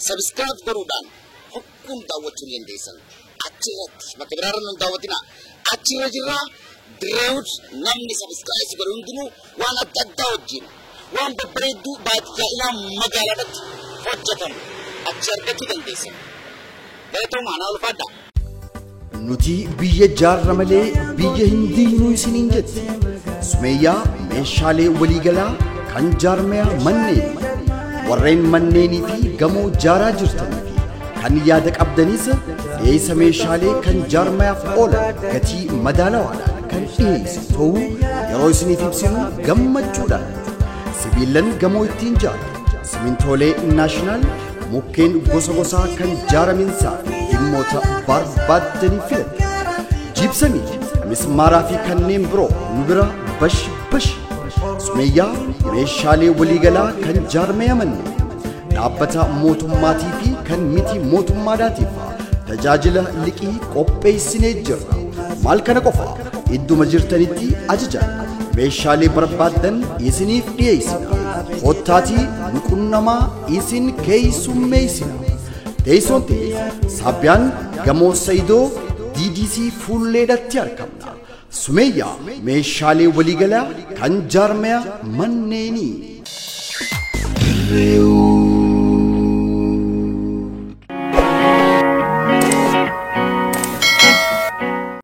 Subscribe goruudhaan hukum daawwachuu dandeessan. Achirratti bakka biraarra nu daawwatina. Achirra jirra Direewut namni subscribe godhu hundinuu waan adda addaa wajjin waan babbareedduu baadiyyaa ilaa magaalaatti hojjetamu achi argachuu dandeessan. Galatoomaa naa ulfaadhaa. Nuti biyya jaarra malee biyya hin diinuu isiniin jette. Sumeeyyaa meeshaalee waliigalaa kan jaarmaya manneen warreen manneenii fi gamoo jaaraa jirtanii fi kan yaada qabdanis dhiyeessa meeshaalee kan jaarmayaaf oolan gatii madaalawaadhaan kan dhiyeessu ta'uu yeroo isiniif ibsinu gammachuudhaan sibiilan gamoo ittiin jaaran simintoolee naashinaal mukkeen gosa gosaa kan jaaraminsaa dhimmoota barbaaddanii filadha. Jibsamii mismaaraa fi kanneen biroo nu bira bash bash. Sumayyaa meeshaalee waliigalaa kan jaarmaya manne dhaabbata mootummaatii fi kan miti mootummaadhaatiif tajaajila liqii qopheessinee jirra. Maal kana qofa idduma jirtanitti ajajaan meeshaalee barbaadan isiniif dhiyeessina. Kottaatii nuqunnamaa isin keessummeessina. Teessoon Saabbiyaan gamoo Sayidoo DDC fuulleedhatti argamna. Sumayyaa meeshaalee waliigalaa kan jaarmaya manneenii.